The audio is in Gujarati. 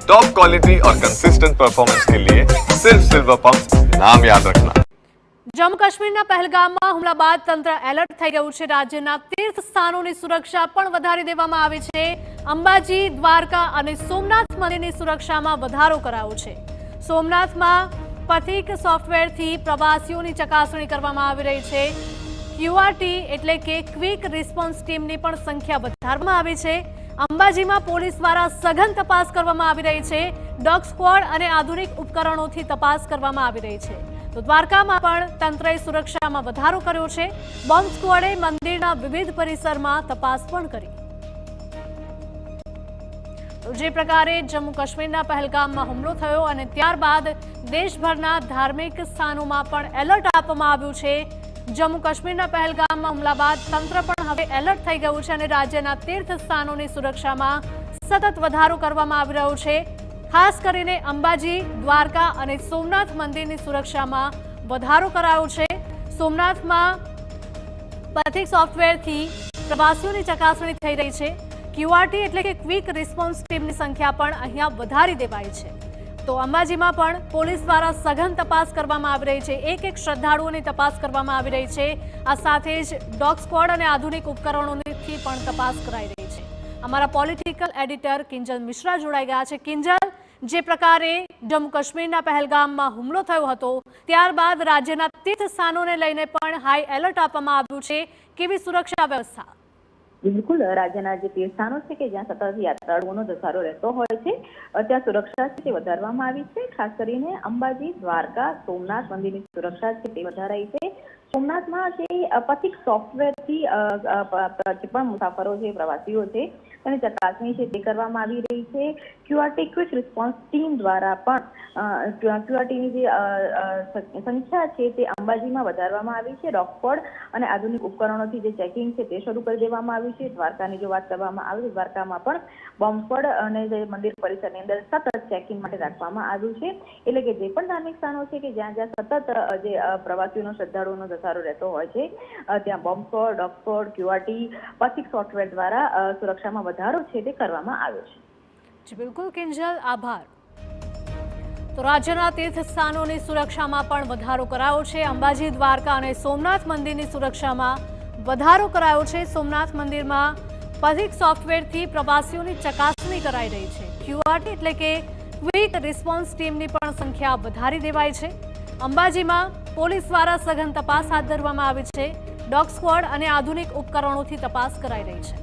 टॉप क्वालिटी और कंसिस्टेंट परफॉर्मेंस के लिए सिर्फ सिल्वर पंप नाम याद रखना। जम्मू काश्मीરના પહેલગામમાં હુમલા બાદ તંત્ર એલર્ટ થઈ ગયું છે। રાજ્યના તીર્થ સ્થાનોની સુરક્ષા પણ વધારી દેવામાં આવી છે। અંબાજી, દ્વારકા અને સોમનાથ મંદિરની સુરક્ષામાં વધારો કરાયો છે। સોમનાથમાં પથિક સોફ્ટવેરથી પ્રવાસીઓની ચકાસણી કરવામાં આવી રહી છે। ક્યુઆરટી એટલે કે ક્વિક રિસ્પોન્સ ટીમની પણ સંખ્યા વધારવામાં આવી છે। અંબાજીમાં પોલીસ દ્વારા સઘન તપાસ કરવામાં આવી રહી છે। ડોગ સ્ક્વોડ અને આધુનિક ઉપકરણોથી તપાસ કરવામાં આવી રહી છે। તો દ્વારકામાં પણ તંત્રએ સુરક્ષામાં વધારો કર્યો છે। બોમ્બ સ્ક્વોડે મંદિરના વિવિધ પરિસરમાં તપાસ પણ કરી। તો જે પ્રકારે જમ્મુ કાશ્મીરના પહેલગામમાં હુમલો થયો અને ત્યારબાદ દેશભરના ધાર્મિક સ્થાનોમાં પણ એલર્ટ આપવામાં આવ્યું છે। જમ્મુ કાશ્મીરના પહેલગામમાં હુમલા બાદ તંત્ર પણ હવે એલર્ટ થઈ ગયું છે અને રાજ્યના તીર્થ સ્થાનોની સુરક્ષામાં સતત વધારો કરવામાં આવી રહ્યો છે। ખાસ કરીને અંબાજી, દ્વારકા અને સોમનાથ મંદિરની સુરક્ષામાં વધારો કરાયો છે। સોમનાથમાં પથિક સોફ્ટવેરથી પ્રવાસીઓની ચકાસણી થઈ રહી છે। ક્યુઆરટી એટલે કે ક્વિક રિસ્પોન્સ ટીમની સંખ્યા પણ અહીંયા વધારી દેવાઈ છે। તો અંબાજીમાં પણ પોલીસ દ્વારા સઘન તપાસ કરવામાં આવી રહી છે। એક એક શ્રદ્ધાળુઓની તપાસ કરવામાં આવી રહી છે। આ સાથે જ ડોગ સ્ક્વોડ અને આધુનિક ઉપકરણોથી પણ તપાસ કરાઈ રહી છે। અમારા પોલિટિકલ એડિટર કિંજલ મિશ્રા જોડાઈ ગયા છે। કિંજલ, જે પ્રકારે જમ્મુ કાશ્મીરના પહેલગામમાં હુમલો થયો હતો ત્યારબાદ રાજ્યના તીર્થ સ્થાનોને લઈને પણ હાઈ એલર્ટ આપવામાં આવ્યું છે। કેવી સુરક્ષા વ્યવસ્થા? બિલકુલ, રાજ્યના જે તીર્થસ્થાનો છે કે જ્યાં સતત યાત્રાળુઓનો ધસારો રહેતો હોય છે ત્યાં સુરક્ષા છે તે વધારવામાં આવી છે। ખાસ કરીને અંબાજી, દ્વારકા, સોમનાથ મંદિરની સુરક્ષા છે તે વધારાઈ છે। સોમનાથમાં જે પથિક સોફ્ટવેરથી જે પણ મુસાફરો છે, પ્રવાસીઓ છે તેની ચકાસણી છે તે કરવામાં આવી રહી છે। ક્યુઆરટી ક્વિક રિસ્પોન્સ ટીમ દ્વારા પણ ક્યુઆરટીની જે સંખ્યા છે તે અંબાજીમાં વધારવામાં આવી છે। ડોગ સ્ક્વોડ અને આધુનિક ઉપકરણોથી જે ચેકિંગ છે તે શરૂ કરી દેવામાં આવ્યું છે। દ્વારકાની જો વાત કરવામાં આવે તો દ્વારકામાં પણ બોમ્બ સ્ક્વોડ અને જે મંદિર પરિસરની અંદર સતત ચેકિંગ માટે રાખવામાં આવ્યું છે। એટલે કે જે પણ ધાર્મિક સ્થાનો છે કે જ્યાં સતત જે પ્રવાસીઓનો, શ્રદ્ધાળુઓનો ધસારો રહેતો હોય છે ત્યાં bomb squad, dog squad, QRT, Pathik software દ્વારા સુરક્ષામાં વધારો છે તે કરવામાં આવ્યો છે। જી બિલકુલ કિંજલ, આભાર। તો રાજ્યના તીર્થ સ્થાનોની સુરક્ષામાં પણ વધારો કરાયો છે। અંબાજી, દ્વારકા અને સોમનાથ મંદિરની સુરક્ષામાં વધારો કરાયો છે। સોમનાથ મંદિરમાં પથિક સોફ્ટવેરથી પ્રવાસીઓની ચકાસણી કરાઈ રહી છે। ક્યુઆરટી એટલે કે ક્વિક રિસ્પોન્સ ટીમની પણ સંખ્યા વધારી દેવાઈ છે। અંબાજીમાં પોલીસ દ્વારા સઘન તપાસ હાથ ધરવામાં આવી છે। ડોગ સ્ક્વોડ અને આધુનિક ઉપકરણોથી તપાસ કરાઈ રહી છે।